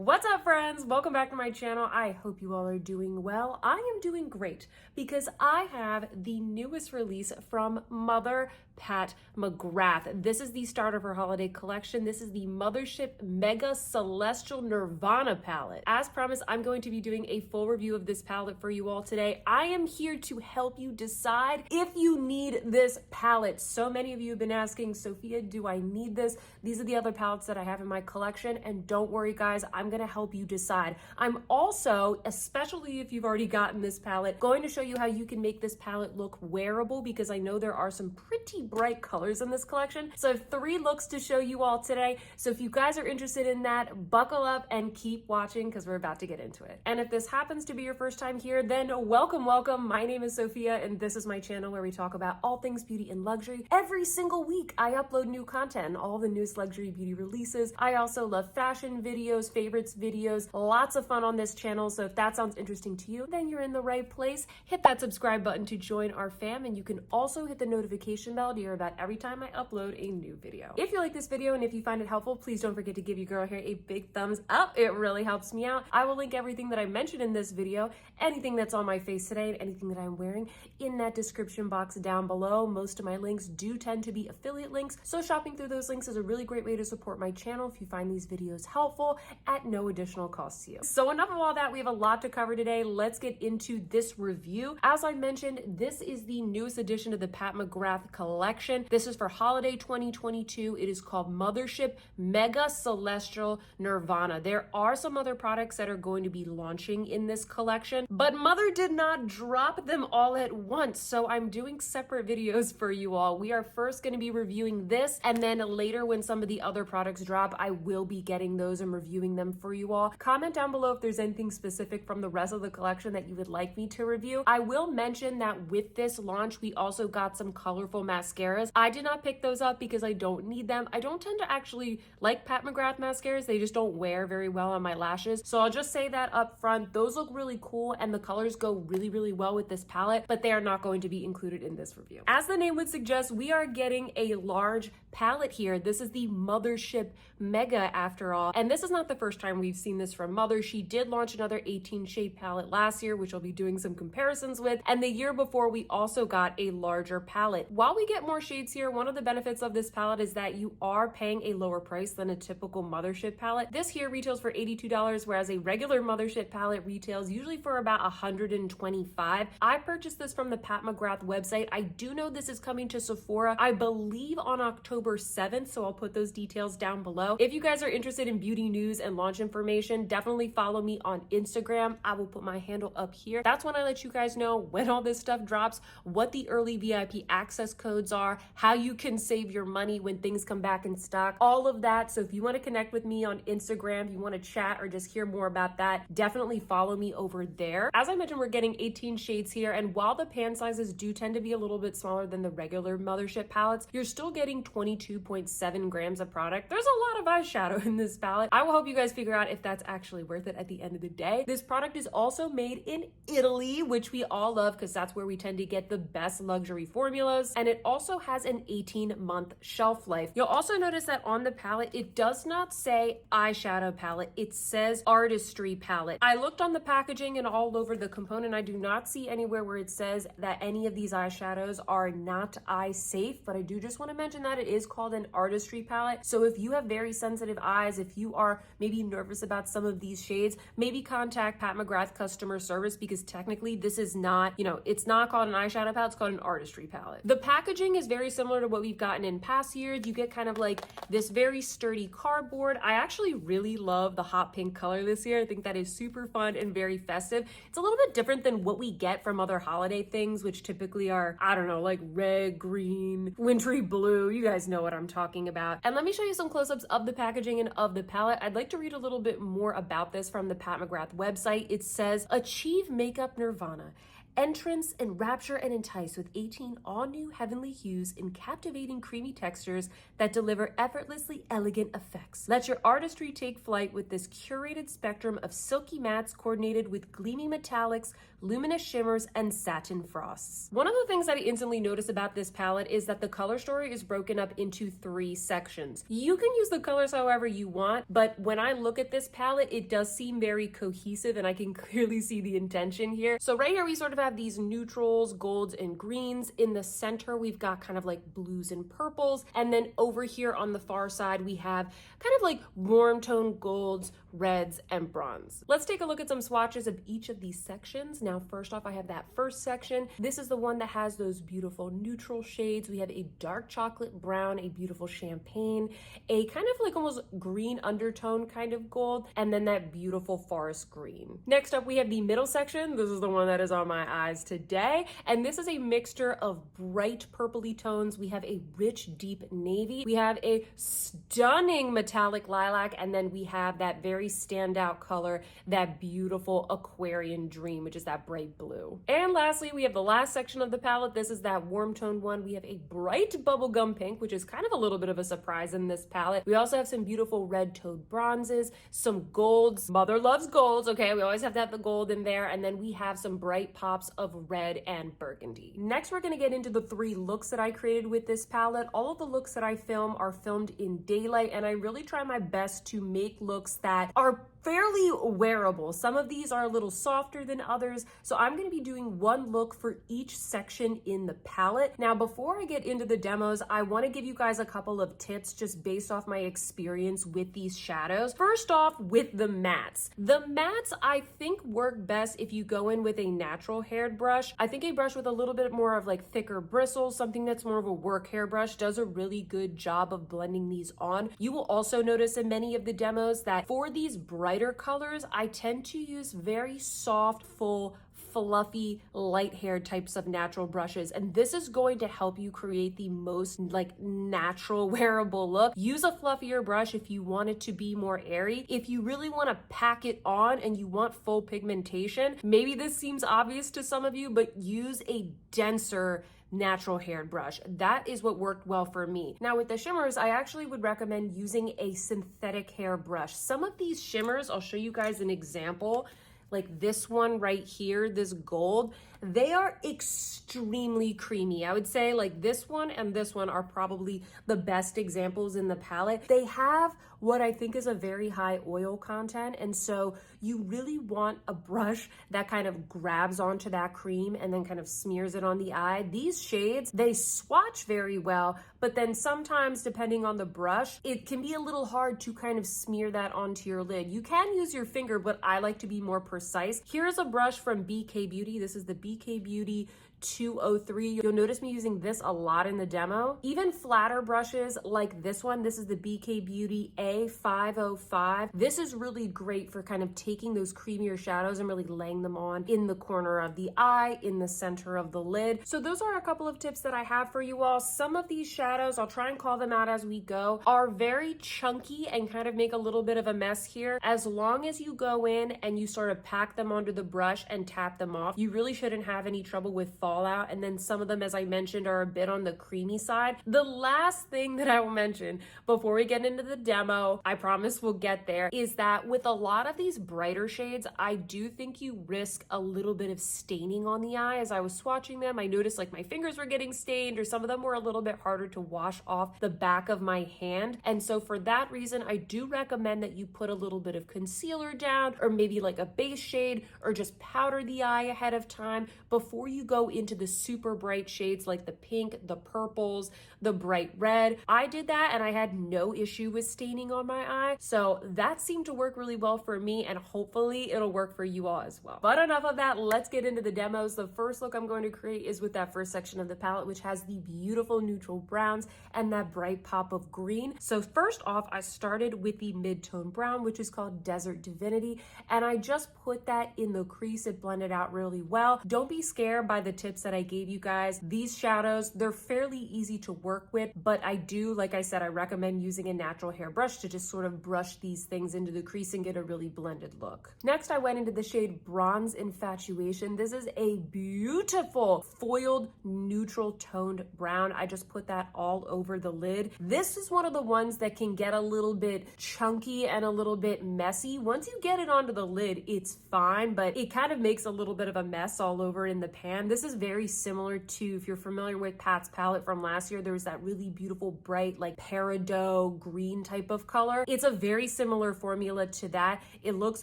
What's up, friends? Welcome back to my channel. I hope you all are doing well. I am doing great because I have the newest release from Mother Pat McGrath. This is the start of her holiday collection. This is the Mothership Mega Celestial Nirvana palette. As promised, I'm going to be doing a full review of this palette for you all today. I am here to help you decide if you need this palette. So many of you have been asking, Sophia, do I need this? These are the other palettes that I have in my collection, and don't worry, guys, I'm gonna help you decide. I'm also, especially if you've already gotten this palette, going to show you how you can make this palette look wearable, because I know there are some pretty bright colors in this collection. So I have 3 looks to show you all today. So if you guys are interested in that, buckle up and keep watching because we're about to get into it. And if this happens to be your first time here, then welcome. My name is Sophia, and this is my channel where we talk about all things beauty and luxury. Every single week, I upload new content, all the newest luxury beauty releases. I also love fashion videos, favorites videos, lots of fun on this channel. So if that sounds interesting to you, then you're in the right place. Hit that subscribe button to join our fam, and you can also hit the notification bell to hear about every time I upload a new video. If you like this video and if you find it helpful, please don't forget to give your girl here a big thumbs up. It really helps me out. I will link everything that I mentioned in this video, anything that's on my face today, and anything that I'm wearing in that description box down below. Most of my links do tend to be affiliate links, so shopping through those links is a really great way to support my channel if you find these videos helpful at no additional cost to you. So enough of all that, we have a lot to cover today. Let's get into this review. As I mentioned, this is the newest edition of the Pat McGrath collection. This is for holiday 2022. It is called Mothership Mega Celestial Nirvana. There are some other products that are going to be launching in this collection, but Mother did not drop them all at once, so I'm doing separate videos for you all. We are first going to be reviewing this, and then later when some of the other products drop, I will be getting those and reviewing them for you all. Comment down below if there's anything specific from the rest of the collection that you would like me to review. I will mention that with this launch, we also got some colorful mascaras. I did not pick those up because I don't need them. I don't tend to actually like Pat McGrath mascaras. They just don't wear very well on my lashes. So I'll just say that up front. Those look really cool and the colors go really well with this palette, but they are not going to be included in this review. As the name would suggest, we are getting a large palette here. This is the Mothership Mega after all. And this is not the first time we've seen this from Mother. She did launch another 18 shade palette last year, which I'll be doing some comparisons with. And the year before, we also got a larger palette. While we get more shades here, one of the benefits of this palette is that you are paying a lower price than a typical Mothership palette. This here retails for $82, whereas a regular Mothership palette retails usually for about $125. I purchased this from the Pat McGrath website. I do know this is coming to Sephora, I believe on October 7th, so I'll put those details down below. If you guys are interested in beauty news and launch information, definitely follow me on Instagram. I will put my handle up here. That's when I let you guys know when all this stuff drops, what the early VIP access codes are, how you can save your money when things come back in stock, all of that. So if you want to connect with me on Instagram, if you want to chat or just hear more about that, definitely follow me over there. As I mentioned, we're getting 18 shades here, and while the pan sizes do tend to be a little bit smaller than the regular Mothership palettes, you're still getting 22.7 grams of product. There's a lot of eyeshadow in this palette. I will help you guys figure out if that's actually worth it at the end of the day. This product is also made in Italy, which we all love because that's where we tend to get the best luxury formulas. And it also has an 18-month shelf life. You'll also notice that on the palette, it does not say eyeshadow palette. It says artistry palette. I looked on the packaging and all over the component. I do not see anywhere where it says that any of these eyeshadows are not eye safe, but I do just want to mention that it is called an artistry palette. So if you have very sensitive eyes, if you are maybe nervous about some of these shades, maybe contact Pat McGrath customer service, because technically this is not, it's not called an eyeshadow palette, it's called an artistry palette. The packaging is very similar to what we've gotten in past years. You get kind of like this very sturdy cardboard. I actually really love the hot pink color this year. I think that is super fun and very festive. It's a little bit different than what we get from other holiday things, which typically are, I don't know, like red, green, wintry blue. You guys know what I'm talking about. And let me show you some close-ups of the packaging and of the palette. I'd like to read a little bit more about this from the Pat McGrath website. It says, "Achieve makeup nirvana. Entrance, enrapture, and entice with 18 all-new heavenly hues in captivating creamy textures that deliver effortlessly elegant effects. Let your artistry take flight with this curated spectrum of silky mattes coordinated with gleaming metallics, luminous shimmers, and satin frosts. One of the things that I instantly noticed about this palette is that the color story is broken up into 3 sections. You can use the colors however you want, but when I look at this palette, it does seem very cohesive and I can clearly see the intention here. So right here, we sort of have these neutrals, golds, and greens. In the center, we've got kind of like blues and purples. And then over here on the far side, we have kind of like warm tone golds, reds, and bronze. Let's take a look at some swatches of each of these sections. Now, first off, I have that first section. This is the one that has those beautiful neutral shades. We have a dark chocolate brown, a beautiful champagne, a kind of like almost green undertone kind of gold, and then that beautiful forest green. Next up, we have the middle section. This is the one that is on my eyes today. And this is a mixture of bright purpley tones. We have a rich, deep navy. We have a stunning metallic lilac, and then we have that very standout color, that beautiful Aquarian dream, which is that bright blue. And lastly, we have the last section of the palette. This is that warm tone one. We have a bright bubblegum pink, which is kind of a little bit of a surprise in this palette. We also have some beautiful red toned bronzes, some golds. Mother loves golds, okay? We always have to have the gold in there. And then we have some bright pops of red and burgundy. Next, we're gonna get into the 3 looks that I created with this palette. All of the looks that I film are filmed in daylight, and I really try my best to make looks that are fairly wearable. Some of these are a little softer than others, so I'm going to be doing one look for each section in the palette. Now, before I get into the demos, I want to give you guys a couple of tips just based off my experience with these shadows. First off, with the mattes. The mattes, I think, work best if you go in with a natural haired brush. I think a brush with a little bit more of like thicker bristles, something that's more of a work hairbrush, does a really good job of blending these on. You will also notice in many of the demos that for these brighter colors, I tend to use very soft, full, fluffy, light haired types of natural brushes, and this is going to help you create the most like natural wearable look. Use a fluffier brush if you want it to be more airy. If you really want to pack it on and you want full pigmentation, maybe this seems obvious to some of you, but use a denser natural haired brush. That is what worked well for me. Now with the shimmers, I actually would recommend using a synthetic hair brush. Some of these shimmers, I'll show you guys an example, like this one right here, this gold, they are extremely creamy. I would say like this one and this one are probably the best examples in the palette. They have what I think is a very high oil content, and so you really want a brush that kind of grabs onto that cream and then kind of smears it on the eye. These shades, they swatch very well, but then sometimes depending on the brush, it can be a little hard to kind of smear that onto your lid. You can use your finger, but I like to be more precise. Here's a brush from BK Beauty. This is the BK Beauty 203. You'll notice me using this a lot in the demo. Even flatter brushes like this one, this is the BK Beauty A505. This is really great for kind of taking those creamier shadows and really laying them on in the corner of the eye, in the center of the lid. So those are a couple of tips that I have for you all. Some of these shadows, I'll try and call them out as we go, are very chunky and kind of make a little bit of a mess here. As long as you go in and you sort of pack them onto the brush and tap them off, you really shouldn't have any trouble with fallout. And then some of them, as I mentioned, are a bit on the creamy side. The last thing that I will mention before we get into the demo, I promise we'll get there, is that with a lot of these brighter shades, I do think you risk a little bit of staining on the eye. As I was swatching them, I noticed like my fingers were getting stained, or some of them were a little bit harder to wash off the back of my hand. And so for that reason, I do recommend that you put a little bit of concealer down, or maybe like a base shade, or just powder the eye ahead of time before you go into the super bright shades like the pink, the purples, the bright red. I did that and I had no issue with staining on my eye. So that seemed to work really well for me, and hopefully it'll work for you all as well. But enough of that, let's get into the demos. The first look I'm going to create is with that first section of the palette, which has the beautiful neutral browns and that bright pop of green. So first off, I started with the mid-tone brown, which is called Desert Divinity, and I just put that in the crease. It blended out really well. Don't be scared by the tips tips that I gave you guys. These shadows, they're fairly easy to work with, but I do, like I said, I recommend using a natural hair brush to just sort of brush these things into the crease and get a really blended look. Next, I went into the shade Bronze Infatuation. This is a beautiful foiled neutral toned brown. I just put that all over the lid. This is one of the ones that can get a little bit chunky and a little bit messy. Once you get it onto the lid, it's fine, but it kind of makes a little bit of a mess all over in the pan. This is very similar to, if you're familiar with Pat's palette from last year, there was that really beautiful bright like peridot green type of color. It's a very similar formula to that. It looks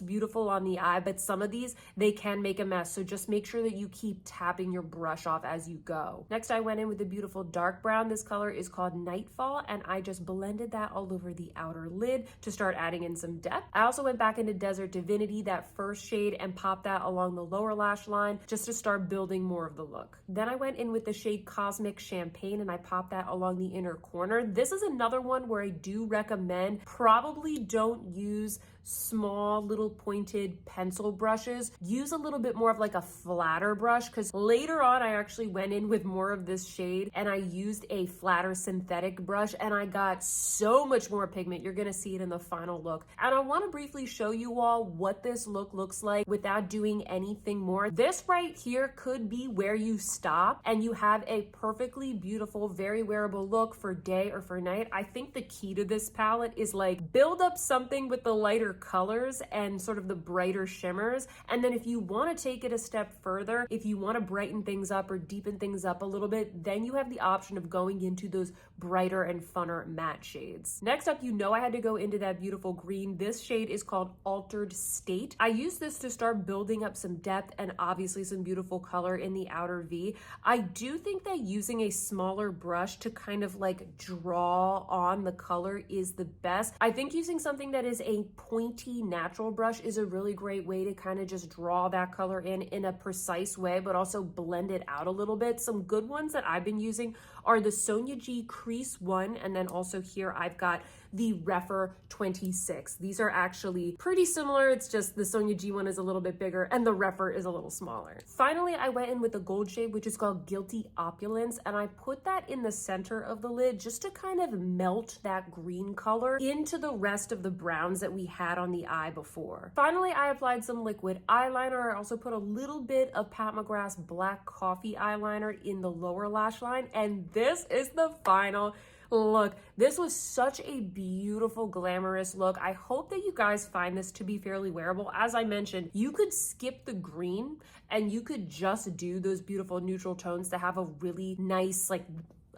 beautiful on the eye, but some of these, they can make a mess. So just make sure that you keep tapping your brush off as you go. Next, I went in with a beautiful dark brown. This color is called Nightfall, and I just blended that all over the outer lid to start adding in some depth. I also went back into Desert Divinity, that first shade, and popped that along the lower lash line just to start building more of the look. Then I went in with the shade Cosmic Champagne, and I popped that along the inner corner. This is another one where I do recommend probably don't use small little pointed pencil brushes. Use a little bit more of like a flatter brush, because later on I actually went in with more of this shade and I used a flatter synthetic brush and I got so much more pigment. You're gonna see it in the final look. And I want to briefly show you all what this look looks like without doing anything more. This right here could be where you stop and you have a perfectly beautiful, very wearable look for day or for night. I think the key to this palette is like build up something with the lighter colors and sort of the brighter shimmers, and then if you want to take it a step further, if you want to brighten things up or deepen things up a little bit, then you have the option of going into those brighter and funner matte shades. Next up, you know I had to go into that beautiful green. This shade is called Altered State. I used this to start building up some depth and obviously some beautiful color in the outer V. I do think that using a smaller brush to kind of like draw on the color is the best. I think using something that is a pointy natural brush is a really great way to kind of just draw that color in a precise way, but also blend it out a little bit. Some good ones that I've been using are the Sonia G Crease 1, and then also here I've got the Refer 26. These are actually pretty similar. It's just the Sonia G one is a little bit bigger and the Refer is a little smaller. Finally, I went in with the gold shade, which is called Guilty Opulence, and I put that in the center of the lid just to kind of melt that green color into the rest of the browns that we had on the eye before. Finally, I applied some liquid eyeliner. I also put a little bit of Pat McGrath's Black Coffee eyeliner in the lower lash line, and this is the final look. This was such a beautiful, glamorous look. I hope that you guys find this to be fairly wearable. As I mentioned, you could skip the green and you could just do those beautiful neutral tones to have a really nice, like,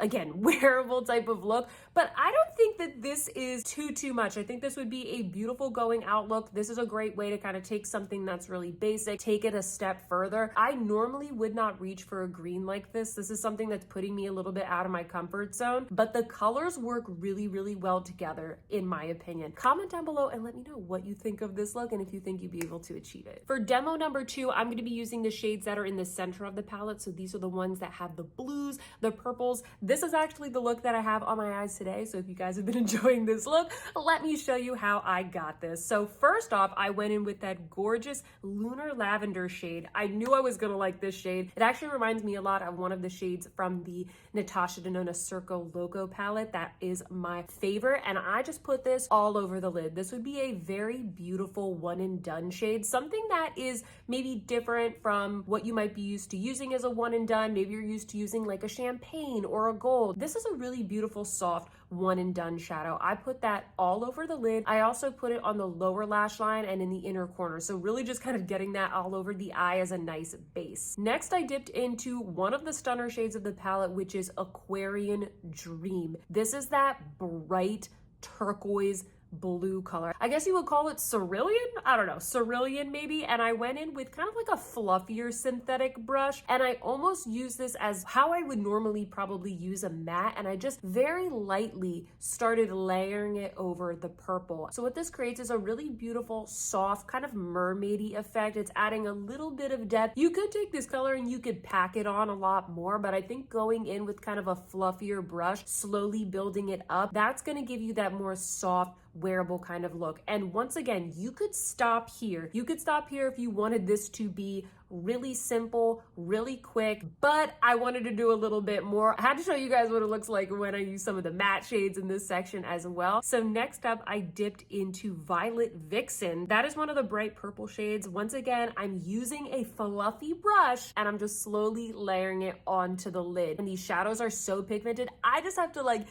again, wearable type of look, but I don't think that this is too much. I think this would be a beautiful going out look. This is a great way to kind of take something that's really basic, take it a step further. I normally would not reach for a green like this. This is something that's putting me a little bit out of my comfort zone, but the colors work really, really well together, in my opinion. Comment down below and let me know what you think of this look and if you think you'd be able to achieve it. For demo number 2, I'm going to be using the shades that are in the center of the palette. So these are the ones that have the blues, the purples. This is actually the look that I have on my eyes today. So if you guys have been enjoying this look, let me show you how I got this. So first off, I went in with that gorgeous Lunar Lavender shade. I knew I was gonna like this shade. It actually reminds me a lot of one of the shades from the Natasha Denona Circo Logo palette. That is my favorite. And I just put this all over the lid. This would be a very beautiful one and done shade. Something that is maybe different from what you might be used to using as a one and done. Maybe you're used to using like a champagne or a gold. This is a really beautiful, soft one and done shadow. I put that all over the lid. I also put it on the lower lash line and in the inner corner. So really just kind of getting that all over the eye as a nice base. Next, I dipped into one of the stunner shades of the palette, which is Aquarian Dream. This is that bright turquoise blue color. I guess you would call it cerulean? I don't know, cerulean maybe. And I went in with kind of like a fluffier synthetic brush, and I almost used this as how I would normally probably use a matte, and I just very lightly started layering it over the purple. So what this creates is a really beautiful, soft, kind of mermaidy effect. It's adding a little bit of depth. You could take this color and you could pack it on a lot more, but I think going in with kind of a fluffier brush, slowly building it up, that's gonna give you that more soft, wearable kind of look. And once again, you could stop here. You could stop here if you wanted this to be really simple, really quick, but I wanted to do a little bit more. I had to show you guys what it looks like when I use some of the matte shades in this section as well. So next up, I dipped into Violet Vixen. That is one of the bright purple shades. Once again, I'm using a fluffy brush and I'm just slowly layering it onto the lid. And these shadows are so pigmented, I just have to like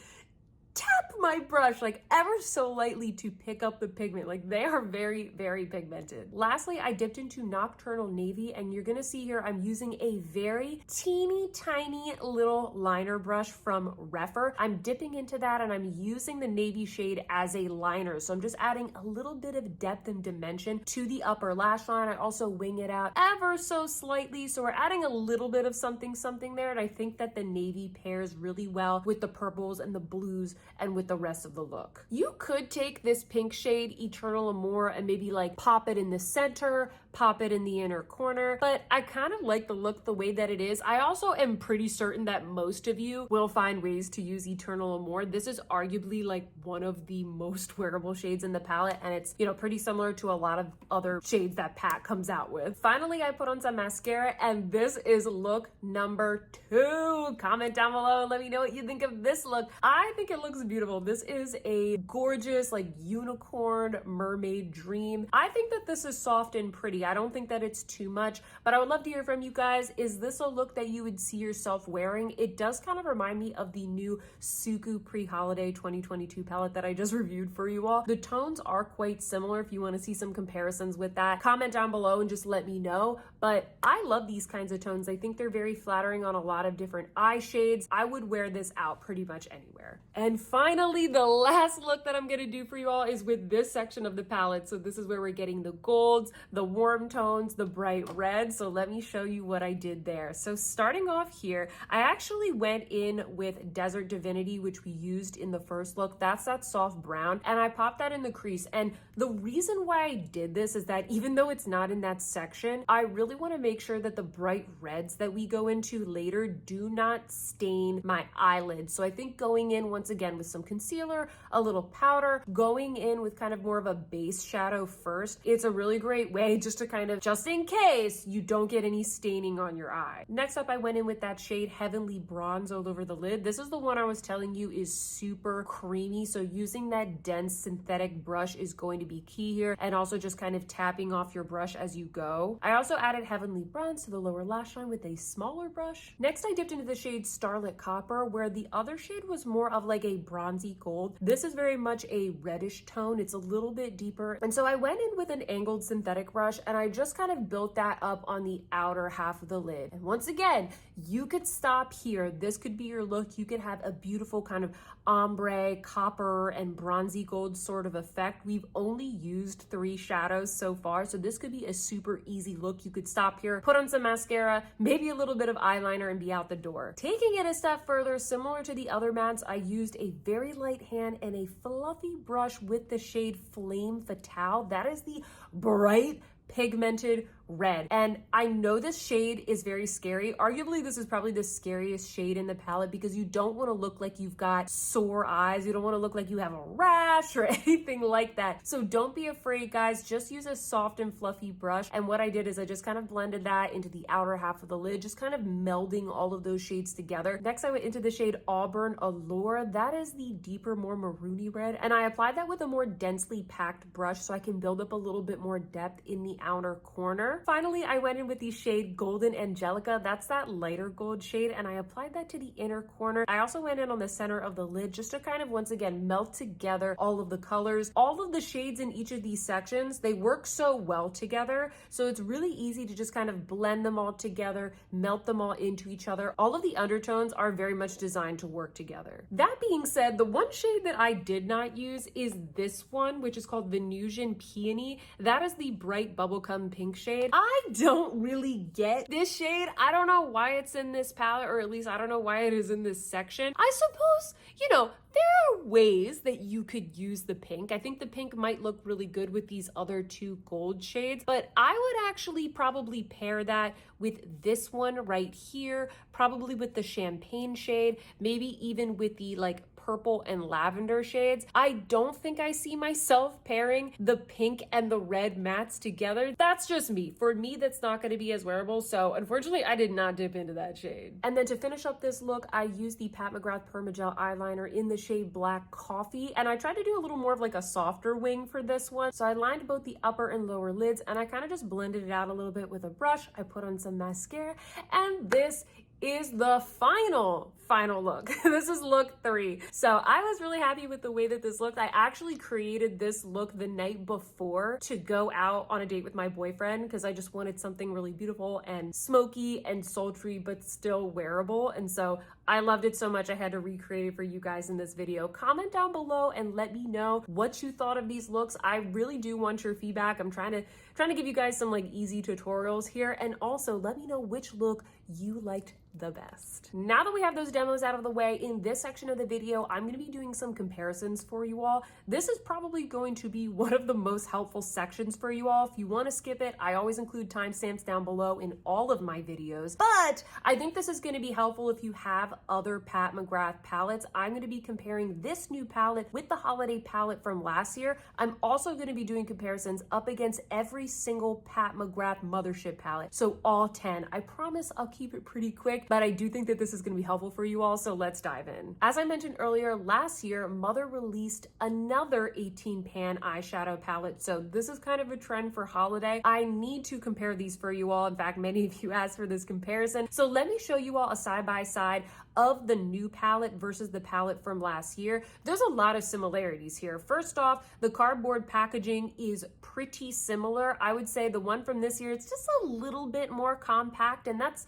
tap my brush like ever so lightly to pick up the pigment. Like they are very, very pigmented. Lastly, I dipped into Nocturnal Navy, and you're gonna see here I'm using a very teeny tiny little liner brush from Refer. I'm dipping into that and I'm using the navy shade as a liner. So I'm just adding a little bit of depth and dimension to the upper lash line. I also wing it out ever so slightly. So we're adding a little bit of something there. And I think that the navy pairs really well with the purples and the blues and with the rest of the look. You could take this pink shade, Eternal Amour, and maybe like pop it in the center, pop it in the inner corner, but I kind of like the look the way that it is. I also am pretty certain that most of you will find ways to use Eternal Amour. This is arguably like one of the most wearable shades in the palette, and it's, you know, pretty similar to a lot of other shades that Pat comes out with. Finally, I put on some mascara, and this is look number 2. Comment down below and let me know what you think of this look. I think it looks beautiful. This is a gorgeous like unicorn mermaid dream. I think that this is soft and pretty. I don't think that it's too much, but I would love to hear from you guys. Is this a look that you would see yourself wearing? It does kind of remind me of the new Suku pre-holiday 2022 palette that I just reviewed for you all. The tones are quite similar. If you want to see some comparisons with that, comment down below and just let me know. But I love these kinds of tones. I think they're very flattering on a lot of different eye shades. I would wear this out pretty much anywhere. And finally, the last look that I'm going to do for you all is with this section of the palette. So this is where we're getting the golds, the warm tones, the bright red. So let me show you what I did there. So starting off here, I actually went in with Desert Divinity, which we used in the first look. That's that soft brown, and I popped that in the crease. And the reason why I did this is that even though it's not in that section, I really want to make sure that the bright reds that we go into later do not stain my eyelids. So I think going in once again with some concealer, a little powder, going in with kind of more of a base shadow first, it's a really great way just to kind of, just in case you don't get any staining on your eye. Next up, I went in with that shade Heavenly Bronze all over the lid. This is the one I was telling you is super creamy. So using that dense synthetic brush is going to be key here, and also just kind of tapping off your brush as you go. I also added Heavenly Bronze to the lower lash line with a smaller brush. Next, I dipped into the shade Starlit Copper, where the other shade was more of like a bronzy gold. This is very much a reddish tone. It's a little bit deeper. And so I went in with an angled synthetic brush and I just kind of built that up on the outer half of the lid. And once again, you could stop here. This could be your look. You could have a beautiful kind of ombre, copper, and bronzy gold sort of effect. We've only used 3 shadows so far, so this could be a super easy look. You could stop here, put on some mascara, maybe a little bit of eyeliner, and be out the door. Taking it a step further, similar to the other mattes, I used a very light hand and a fluffy brush with the shade Flame Fatale. That is the bright pigmented red. And I know this shade is very scary. Arguably, this is probably the scariest shade in the palette because you don't want to look like you've got sore eyes. You don't want to look like you have a rash or anything like that. So don't be afraid, guys. Just use a soft and fluffy brush. And what I did is I just kind of blended that into the outer half of the lid, just kind of melding all of those shades together. Next, I went into the shade Auburn Allure. That is the deeper, more maroony red. And I applied that with a more densely packed brush so I can build up a little bit more depth in the outer corner. Finally, I went in with the shade Golden Angelica. That's that lighter gold shade, and I applied that to the inner corner. I also went in on the center of the lid just to kind of, once again, melt together all of the colors. All of the shades in each of these sections, they work so well together, so it's really easy to just kind of blend them all together, melt them all into each other. All of the undertones are very much designed to work together. That being said, the one shade that I did not use is this one, which is called Venusian Peony. That is the bright bubblegum pink shade. I don't really get this shade. I don't know why it's in this palette, or at least I don't know why it is in this section. I suppose, you know, there are ways that you could use the pink. I think the pink might look really good with these other 2 gold shades, but I would actually probably pair that with this one right here, probably with the champagne shade, maybe even with the like purple and lavender shades. I don't think I see myself pairing the pink and the red mattes together. That's just me. For me, that's not going to be as wearable. So unfortunately, I did not dip into that shade. And then to finish up this look, I used the Pat McGrath Permagel eyeliner in the shade Black Coffee. And I tried to do a little more of like a softer wing for this one. So I lined both the upper and lower lids and I kind of just blended it out a little bit with a brush. I put on some mascara, and this is the final look. This is look 3. So I was really happy with the way that this looked. I actually created this look the night before to go out on a date with my boyfriend because I just wanted something really beautiful and smoky and sultry but still wearable. And so I loved it so much I had to recreate it for you guys in this video. Comment down below and let me know what you thought of these looks. I really do want your feedback. I'm trying to give you guys some like easy tutorials here, and also let me know which look you liked the best. Now that we have those demos out of the way, in this section of the video, I'm going to be doing some comparisons for you all. This is probably going to be one of the most helpful sections for you all. If you want to skip it, I always include timestamps down below in all of my videos, but I think this is going to be helpful if you have other Pat McGrath palettes. I'm going to be comparing this new palette with the holiday palette from last year. I'm also going to be doing comparisons up against every single Pat McGrath Mothership palette, so all 10. I promise I'll keep it pretty quick, but I do think that this is going to be helpful for you all, so let's dive in. As I mentioned earlier, last year, Mother released another 18 pan eyeshadow palette, so this is kind of a trend for holiday. I need to compare these for you all. In fact, many of you asked for this comparison, so let me show you all a side-by-side of the new palette versus the palette from last year. There's a lot of similarities here. First off, the cardboard packaging is pretty similar. I would say the one from this year, it's just a little bit more compact, and that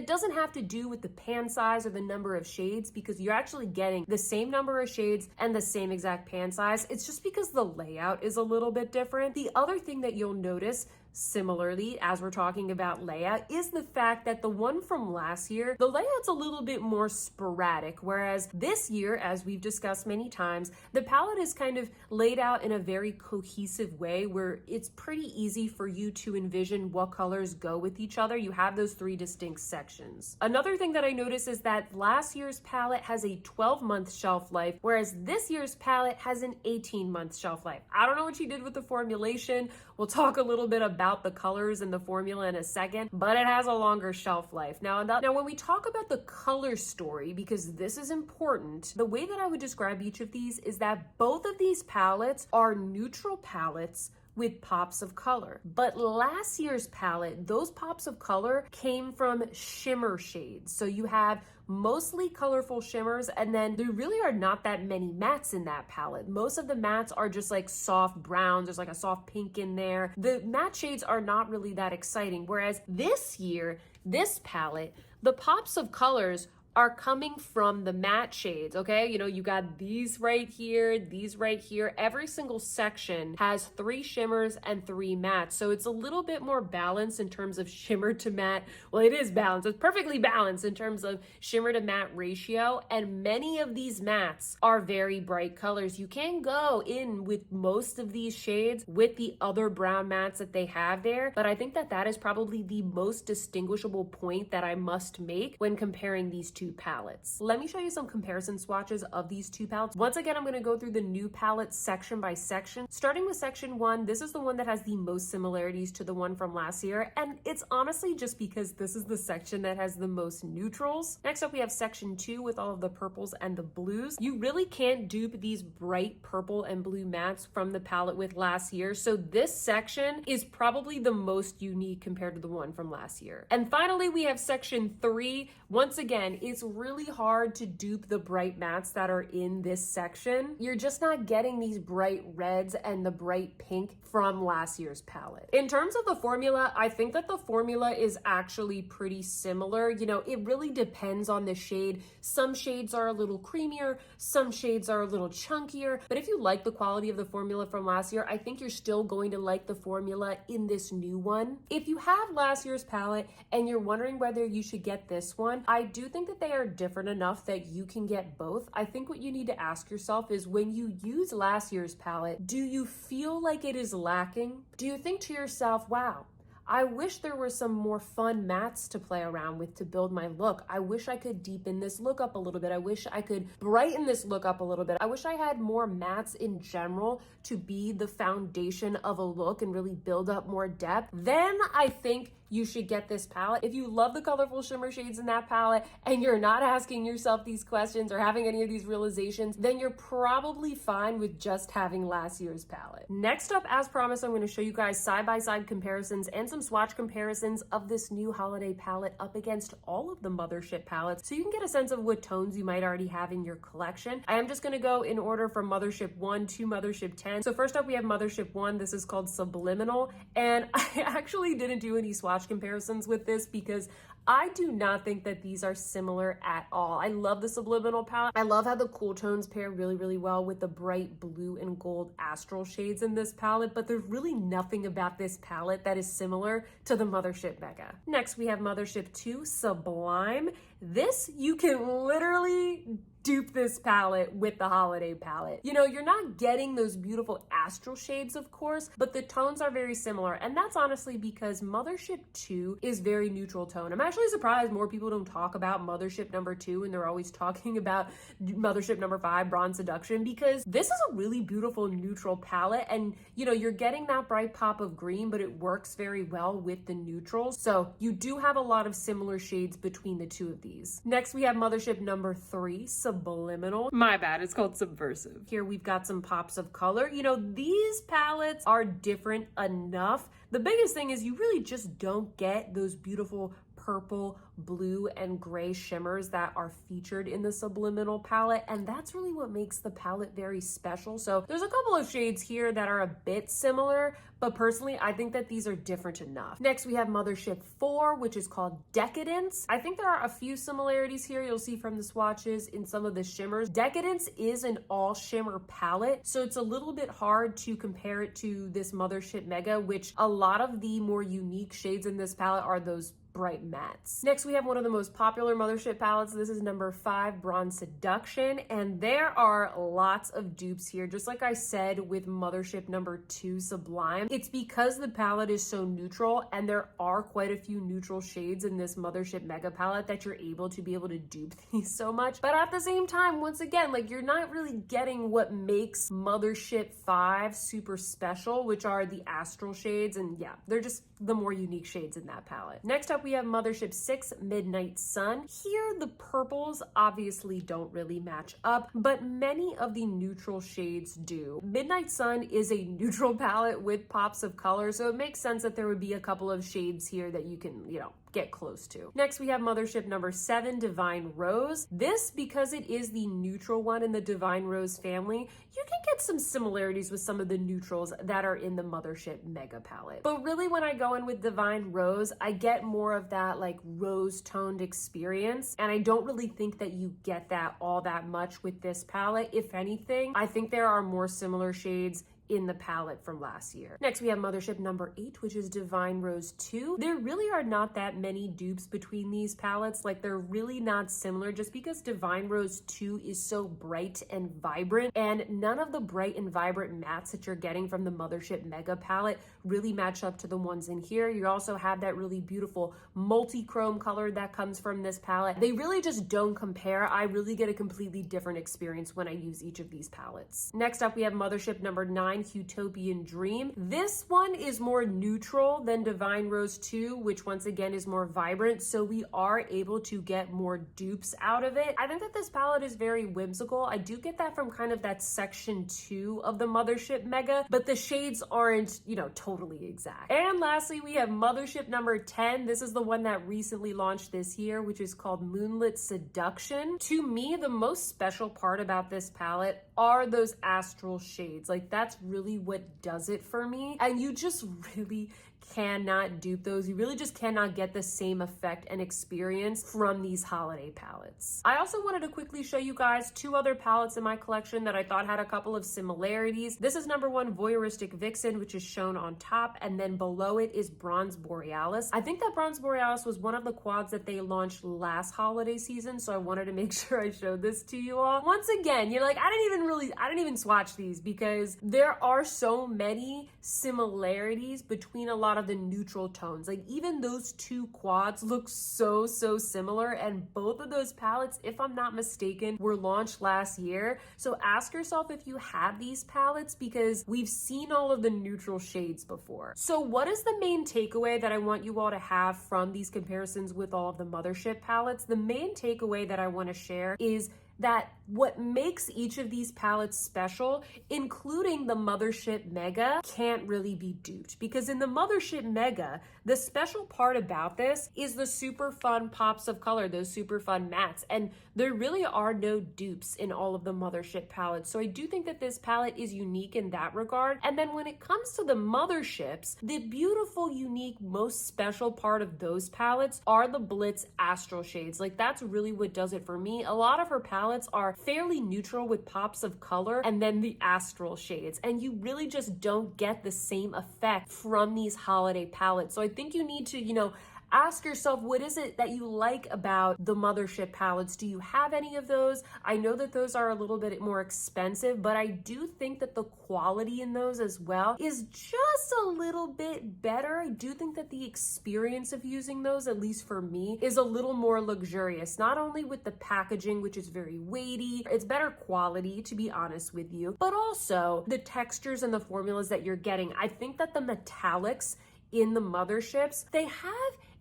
doesn't have to do with the pan size or the number of shades, because you're actually getting the same number of shades and the same exact pan size. It's just because the layout is a little bit different. The other thing that you'll notice similarly, as we're talking about layout, is the fact that the one from last year, the layout's a little bit more sporadic, whereas this year, as we've discussed many times, the palette is kind of laid out in a very cohesive way where it's pretty easy for you to envision what colors go with each other. You have those 3 distinct sections. Another thing that I noticed is that last year's palette has a 12-month shelf life, whereas this year's palette has an 18-month shelf life. I don't know what she did with the formulation. We'll talk a little bit about the colors and the formula in a second, but it has a longer shelf life. Now when we talk about the color story, because this is important, the way that I would describe each of these is that both of these palettes are neutral palettes with pops of color. But last year's palette, those pops of color came from shimmer shades. So you have mostly colorful shimmers, and then there really are not that many mattes in that palette. Most of the mattes are just like soft browns. There's like a soft pink in there. The matte shades are not really that exciting. Whereas this year, this palette, the pops of colors are coming from the matte shades, okay? You know, you got these right here, these right here. Every single section has 3 shimmers and 3 mattes. So it's a little bit more balanced in terms of shimmer to matte. Well, it is balanced. It's perfectly balanced in terms of shimmer to matte ratio. And many of these mattes are very bright colors. You can go in with most of these shades with the other brown mattes that they have there. But I think that that is probably the most distinguishable point that I must make when comparing these two palettes. Let me show you some comparison swatches of these 2 palettes. Once again, I'm going to go through the new palette section by section. Starting with section 1, this is the one that has the most similarities to the one from last year, and it's honestly just because this is the section that has the most neutrals. Next up, we have section 2 with all of the purples and the blues. You really can't dupe these bright purple and blue mattes from the palette with last year, so this section is probably the most unique compared to the one from last year. And finally, we have section 3. Once again, it's really hard to dupe the bright mattes that are in this section. You're just not getting these bright reds and the bright pink from last year's palette. In terms of the formula, I think that the formula is actually pretty similar. You know, it really depends on the shade. Some shades are a little creamier, some shades are a little chunkier, but if you like the quality of the formula from last year, I think you're still going to like the formula in this new one. If you have last year's palette and you're wondering whether you should get this one, I do think that they are different enough that you can get both. I think what you need to ask yourself is, when you use last year's palette, do you feel like it is lacking? Do you think to yourself, wow, I wish there were some more fun mattes to play around with to build my look. I wish I could deepen this look up a little bit. I wish I could brighten this look up a little bit. I wish I had more mattes in general to be the foundation of a look and really build up more depth. Then I think you should get this palette. If you love the colorful shimmer shades in that palette and you're not asking yourself these questions or having any of these realizations, then you're probably fine with just having last year's palette. Next up, as promised, I'm going to show you guys side-by-side comparisons and some swatch comparisons of this new holiday palette up against all of the Mothership palettes, so you can get a sense of what tones you might already have in your collection. I am just going to go in order from Mothership 1 to Mothership 10. So first up, we have Mothership 1. This is called Subliminal, and I actually didn't do any swatch comparisons with this because I do not think that these are similar at all. I love the Subliminal palette. I love how the cool tones pair really, really well with the bright blue and gold astral shades in this palette, but there's really nothing about this palette that is similar to the Mothership Mega. Next, we have Mothership 2, Sublime. This, you can literally dupe this palette with the holiday palette. You know, you're not getting those beautiful astral shades, of course, but the tones are very similar. And that's honestly because Mothership 2 is very neutral tone. I'm actually surprised more people don't talk about Mothership number 2 and they're always talking about Mothership number 5, Bronze Seduction, because this is a really beautiful neutral palette. And you know, you're getting that bright pop of green, but it works very well with the neutrals. So you do have a lot of similar shades between the two of these. Next, we have Mothership number 3, Subliminal. My bad, it's called Subversive. Here we've got some pops of color. You know, these palettes are different enough. The biggest thing is you really just don't get those beautiful purple, blue, and gray shimmers that are featured in the Subliminal palette, and that's really what makes the palette very special. So there's a couple of shades here that are a bit similar, but personally I think that these are different enough. Next, we have Mothership 4, which is called Decadence. I think there are a few similarities here you'll see from the swatches in some of the shimmers. Decadence is an all shimmer palette, so it's a little bit hard to compare it to this Mothership Mega, which a lot of the more unique shades in this palette are those bright mattes. Next, we have one of the most popular Mothership palettes. This is number 5, Bronze Seduction, and there are lots of dupes here. Just like I said with Mothership number 2, Sublime, it's because the palette is so neutral and there are quite a few neutral shades in this Mothership Mega palette that you're able to dupe these so much. But at the same time, once again, like, you're not really getting what makes Mothership 5 super special, which are the astral shades, and yeah, they're just the more unique shades in that palette. Next up, we have Mothership 6, Midnight Sun. Here, the purples obviously don't really match up, but many of the neutral shades do. Midnight Sun is a neutral palette with pops of color, so it makes sense that there would be a couple of shades here that you can, you know, get close to. Next, we have Mothership number 7, Divine Rose. This, because it is the neutral one in the Divine Rose family, you can get some similarities with some of the neutrals that are in the Mothership Mega palette. But really, when I go in with Divine Rose, I get more of that like rose-toned experience, and I don't really think that you get that all that much with this palette. If anything, I think there are more similar shades in the palette from last year. Next, we have Mothership number 8, which is Divine Rose 2. There really are not that many dupes between these palettes. Like, they're really not similar just because Divine Rose 2 is so bright and vibrant, and none of the bright and vibrant mattes that you're getting from the Mothership Mega palette really match up to the ones in here. You also have that really beautiful multi-chrome color that comes from this palette. They really just don't compare. I really get a completely different experience when I use each of these palettes. Next up, we have Mothership number 9, Huetopian Dream. This one is more neutral than Divine Rose 2, which once again is more vibrant, so we are able to get more dupes out of it. I think that this palette is very whimsical. I do get that from kind of that section 2 of the Mothership Mega, but the shades aren't, you know, totally exact. And lastly, we have Mothership number 10. This is the one that recently launched this year, which is called Moonlit Seduction. To me, the most special part about this palette are those astral shades. Like, that's really what does it for me, and you just really cannot dupe those. You really just cannot get the same effect and experience from these holiday palettes. I also wanted to quickly show you guys 2 other palettes in my collection that I thought had a couple of similarities. This is number 1, Voyeuristic Vixen, which is shown on top, and then below it is Bronze Borealis. I think that Bronze Borealis was one of the quads that they launched last holiday season, so I wanted to make sure I showed this to you all. Once again, you're like, I didn't even swatch these because there are so many similarities between a lot of of the neutral tones. Like even those two quads look so similar, and both of those palettes, if I'm not mistaken, were launched last year. So ask yourself if you have these palettes, because we've seen all of the neutral shades before. So what is the main takeaway that I want you all to have from these comparisons with all of the Mothership palettes? The main takeaway that I want to share is that what makes each of these palettes special, including the Mothership Mega, can't really be duped. Because in the Mothership Mega, the special part about this is the super fun pops of color, those super fun mattes. And there really are no dupes in all of the Mothership palettes. So I do think that this palette is unique in that regard. And then when it comes to the Motherships, the beautiful, unique, most special part of those palettes are the Blitz Astral shades. Like that's really what does it for me. A lot of her palettes are fairly neutral with pops of color, and then the astral shades, and you really just don't get the same effect from these holiday palettes. So I think you need to, ask yourself, what is it that you like about the Mothership palettes? Do you have any of those? I know that those are a little bit more expensive, but I do think that the quality in those as well is just a little bit better. I do think that the experience of using those, at least for me, is a little more luxurious, not only with the packaging, which is very weighty, it's better quality, to be honest with you, but also the textures and the formulas that you're getting. I think that the metallics in the Motherships, they have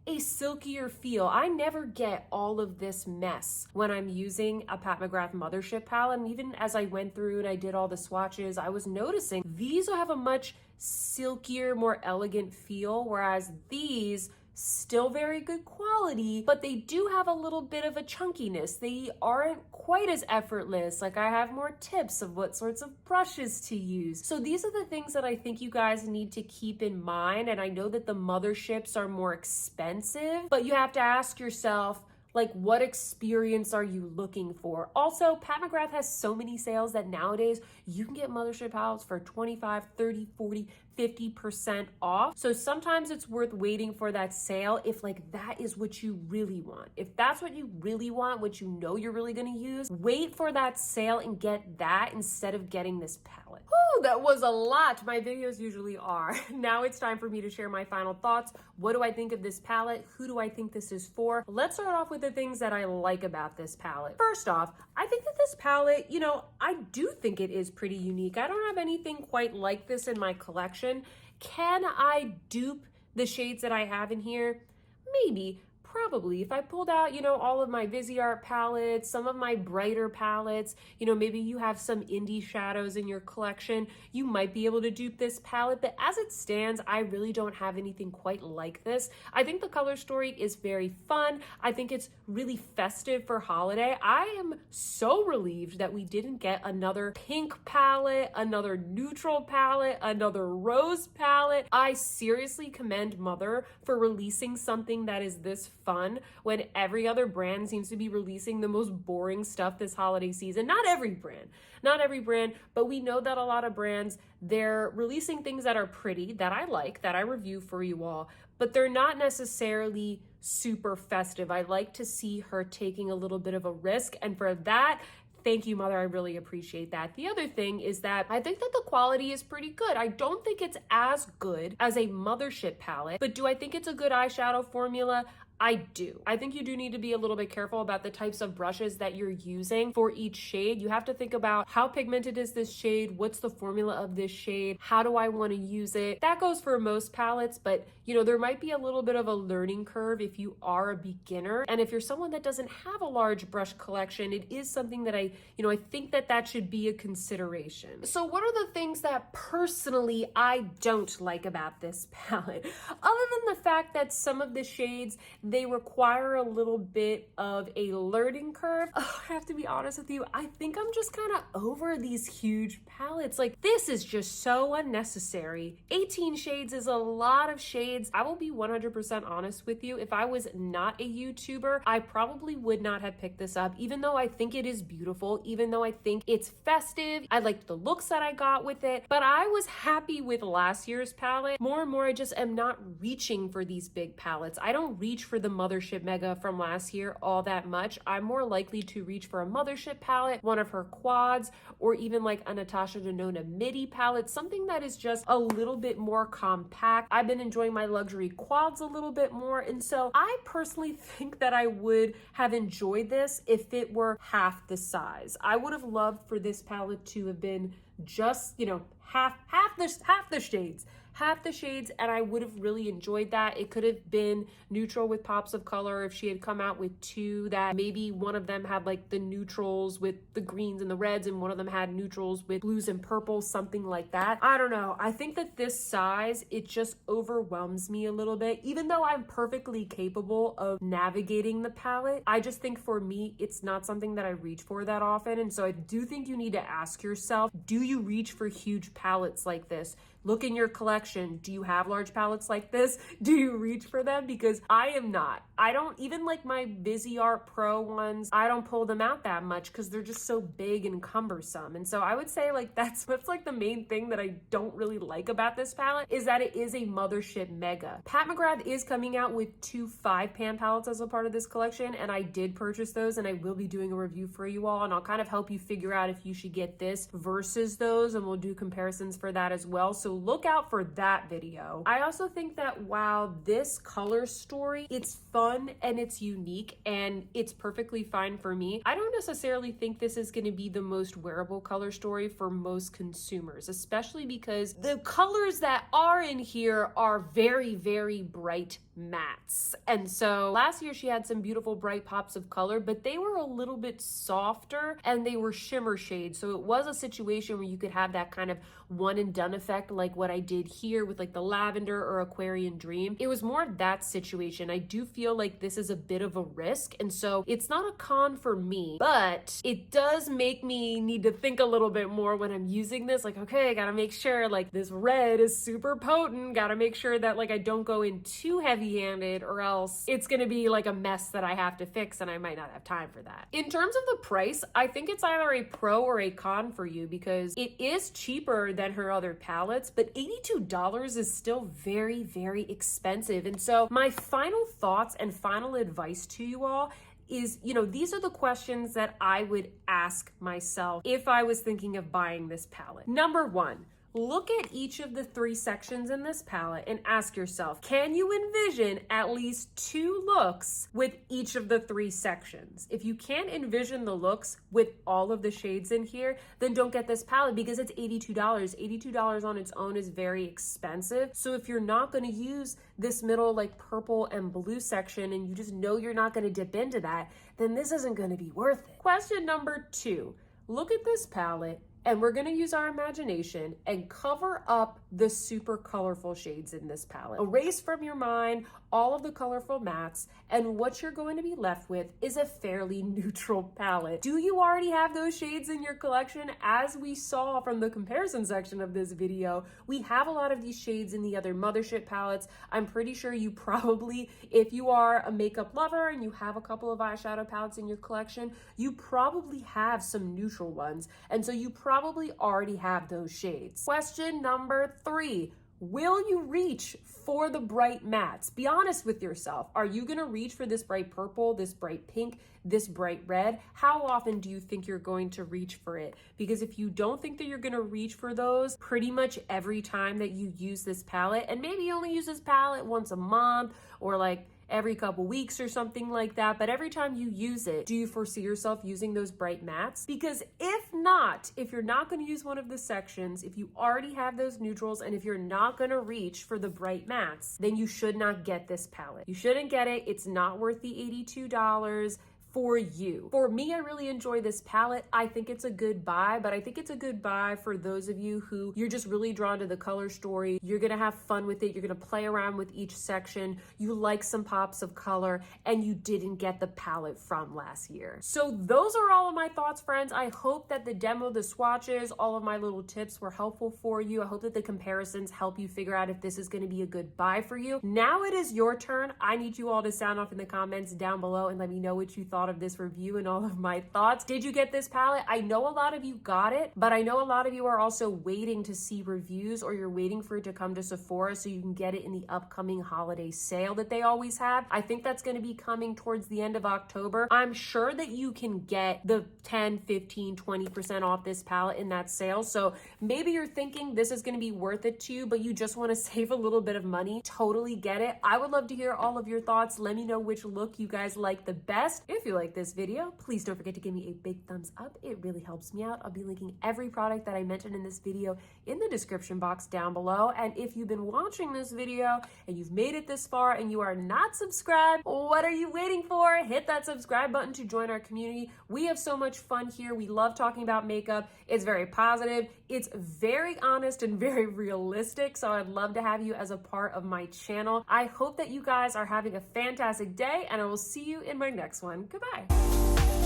a silkier feel. I never get all of this mess when I'm using a Pat McGrath Mothership palette. And even as I went through and I did all the swatches, I was noticing these have a much silkier, more elegant feel, whereas these still very good quality, but they do have a little bit of a chunkiness. They aren't quite as effortless. Like I have more tips of what sorts of brushes to use. So these are the things that I think you guys need to keep in mind. And I know that the Motherships are more expensive, but you have to ask yourself, like, what experience are you looking for? Also, Pat McGrath has so many sales that nowadays you can get Mothership palettes for 25, 30, 40, 50% off. So sometimes it's worth waiting for that sale if like that is what you really want. If that's what you really want, what you know you're really gonna use, wait for that sale and get that instead of getting this palette. Whew, that was a lot. My videos usually are. Now it's time for me to share my final thoughts. What do I think of this palette? Who do I think this is for? Let's start off with the things that I like about this palette. First off, I think that this palette, I do think it is pretty unique. I don't have anything quite like this in my collection. Can I dupe the shades that I have in here? Maybe. Probably. If I pulled out, all of my Viseart palettes, some of my brighter palettes, maybe you have some indie shadows in your collection, you might be able to dupe this palette. But as it stands, I really don't have anything quite like this. I think the color story is very fun. I think it's really festive for holiday. I am so relieved that we didn't get another pink palette, another neutral palette, another rose palette. I seriously commend Mother for releasing something that is this fun when every other brand seems to be releasing the most boring stuff this holiday season. Not every brand, but we know that a lot of brands, they're releasing things that are pretty, that I like, that I review for you all, but they're not necessarily super festive. I like to see her taking a little bit of a risk, and for that, thank you, Mother. I really appreciate that. The other thing is that I think that the quality is pretty good. I don't think it's as good as a Mothership palette, but do I think it's a good eyeshadow formula? I do. I think you do need to be a little bit careful about the types of brushes that you're using for each shade. You have to think about how pigmented is this shade? What's the formula of this shade? How do I want to use it? That goes for most palettes, but there might be a little bit of a learning curve if you are a beginner. And if you're someone that doesn't have a large brush collection, it is something that I think that should be a consideration. So what are the things that personally I don't like about this palette? Other than the fact that some of the shades, they require a little bit of a learning curve. Oh, I have to be honest with you. I think I'm just kind of over these huge palettes. Like, this is just so unnecessary. 18 shades is a lot of shades. I will be 100% honest with you. If I was not a YouTuber, I probably would not have picked this up, even though I think it is beautiful, even though I think it's festive. I liked the looks that I got with it, but I was happy with last year's palette. More and more, I just am not reaching for these big palettes. I don't reach for the Mothership Mega from last year all that much. I'm more likely to reach for a Mothership palette, one of her quads, or even like a Natasha Denona midi palette, something that is just a little bit more compact. I've been enjoying my luxury quads a little bit more, and so I personally think that I would have enjoyed this if it were half the size. I would have loved for this palette to have been just, you know, half the shades, and I would have really enjoyed that. It could have been neutral with pops of color if she had come out with two, that maybe one of them had like the neutrals with the greens and the reds, and one of them had neutrals with blues and purples, something like that. I don't know. I think that this size, it just overwhelms me a little bit, even though I'm perfectly capable of navigating the palette. I just think for me, it's not something that I reach for that often. And so I do think you need to ask yourself, do you reach for huge palettes like this? Look in your collection. Do you have large palettes like this? Do you reach for them? Because I am not. I don't even like my Viseart Pro ones. I don't pull them out that much because they're just so big and cumbersome. And so I would say like that's like the main thing that I don't really like about this palette, is that it is a Mothership Mega. Pat McGrath is coming out with 2 5-pan palettes as a part of this collection, and I did purchase those, and I will be doing a review for you all, and I'll kind of help you figure out if you should get this versus those, and we'll do comparisons for that as well. So look out for that video. I also think that while this color story, it's fun and it's unique and it's perfectly fine for me, I don't necessarily think this is going to be the most wearable color story for most consumers, especially because the colors that are in here are very, very bright mattes. And so last year she had some beautiful bright pops of color, but they were a little bit softer and they were shimmer shades. So it was a situation where you could have that kind of one and done effect, like what I did here with like the lavender or Aquarian Dream. It was more of that situation. I do feel like this is a bit of a risk, and so it's not a con for me, but it does make me need to think a little bit more when I'm using this. Like, okay, I gotta make sure like this red is super potent, gotta make sure that like I don't go in too heavy-handed, or else it's gonna be like a mess that I have to fix, and I might not have time for that. In terms of the price, I think it's either a pro or a con for you, because it is cheaper than her other palettes, but $82 is still very, very expensive. And so my final thoughts and final advice to you all is, you know, these are the questions that I would ask myself if I was thinking of buying this palette. Number one, look at each of the 3 sections in this palette and ask yourself, can you envision at least 2 looks with each of the 3 sections? If you can't envision the looks with all of the shades in here, then don't get this palette, because it's $82. $82 on its own is very expensive. So if you're not going to use this middle like purple and blue section, and you just know you're not going to dip into that, then this isn't going to be worth it. Question number 2, look at this palette, and we're gonna use our imagination and cover up the super colorful shades in this palette. Erase from your mind all of the colorful mattes, and what you're going to be left with is a fairly neutral palette. Do you already have those shades in your collection? As we saw from the comparison section of this video, we have a lot of these shades in the other Mothership palettes. I'm pretty sure you probably, if you are a makeup lover and you have a couple of eyeshadow palettes in your collection, you probably have some neutral ones, and so you probably already have those shades. Question number 3. Will you reach for the bright mattes? Be honest with yourself. Are you gonna reach for this bright purple, this bright pink, this bright red? How often do you think you're going to reach for it? Because if you don't think that you're gonna reach for those pretty much every time that you use this palette, and maybe you only use this palette once a month or like every couple weeks or something like that, but every time you use it, do you foresee yourself using those bright mattes? Because if not, if you're not going to use one of the sections, if you already have those neutrals, and if you're not going to reach for the bright mattes, then you should not get this palette. You shouldn't get it. It's not worth the $82 for you. For me, I really enjoy this palette. I think it's a good buy, but I think it's a good buy for those of you who you're just really drawn to the color story. You're gonna have fun with it. You're gonna play around with each section. You like some pops of color, and you didn't get the palette from last year. So those are all of my thoughts, friends. I hope that the demo, the swatches, all of my little tips were helpful for you. I hope that the comparisons help you figure out if this is gonna be a good buy for you. Now it is your turn. I need you all to sound off in the comments down below and let me know what you thought thought of this review and all of my thoughts. Did you get this palette? I know a lot of you got it, but I know a lot of you are also waiting to see reviews, or you're waiting for it to come to Sephora so you can get it in the upcoming holiday sale that they always have. I think that's going to be coming towards the end of October. I'm sure that you can get the 10, 15, 20% off this palette in that sale. So maybe you're thinking this is going to be worth it to you, but you just want to save a little bit of money. Totally get it. I would love to hear all of your thoughts. Let me know which look you guys like the best. If you like this video, please don't forget to give me a big thumbs up. It really helps me out. I'll be linking every product that I mentioned in this video in the description box down below. And if you've been watching this video and you've made it this far and you are not subscribed, what are you waiting for? Hit that subscribe button to join our community. We have so much fun here. We love talking about makeup. It's very positive. It's very honest and very realistic. So I'd love to have you as a part of my channel. I hope that you guys are having a fantastic day, and I will see you in my next one. Goodbye.